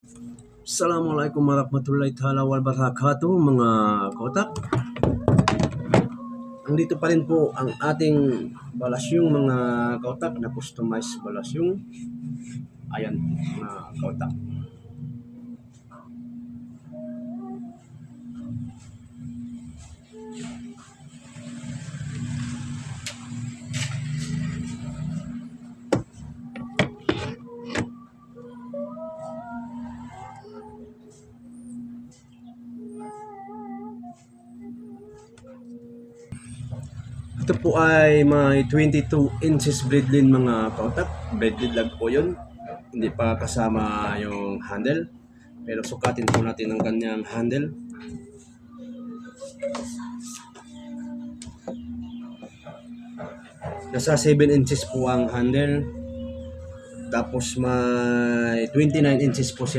Assalamualaikum warahmatullahi ta'ala wabarakatuh mga kotak. Andito pa rin po ang ating balasyong mga kotak na customized balasyong. Ayan mga kotak. Ito po ay may 22 inches braidlin mga kautak. Braidlin lang po yun. Hindi pa kasama yung handle. Pero sukatin po natin ang kanyang handle. Nasa 7 inches po ang handle. Tapos may 29 inches po siya.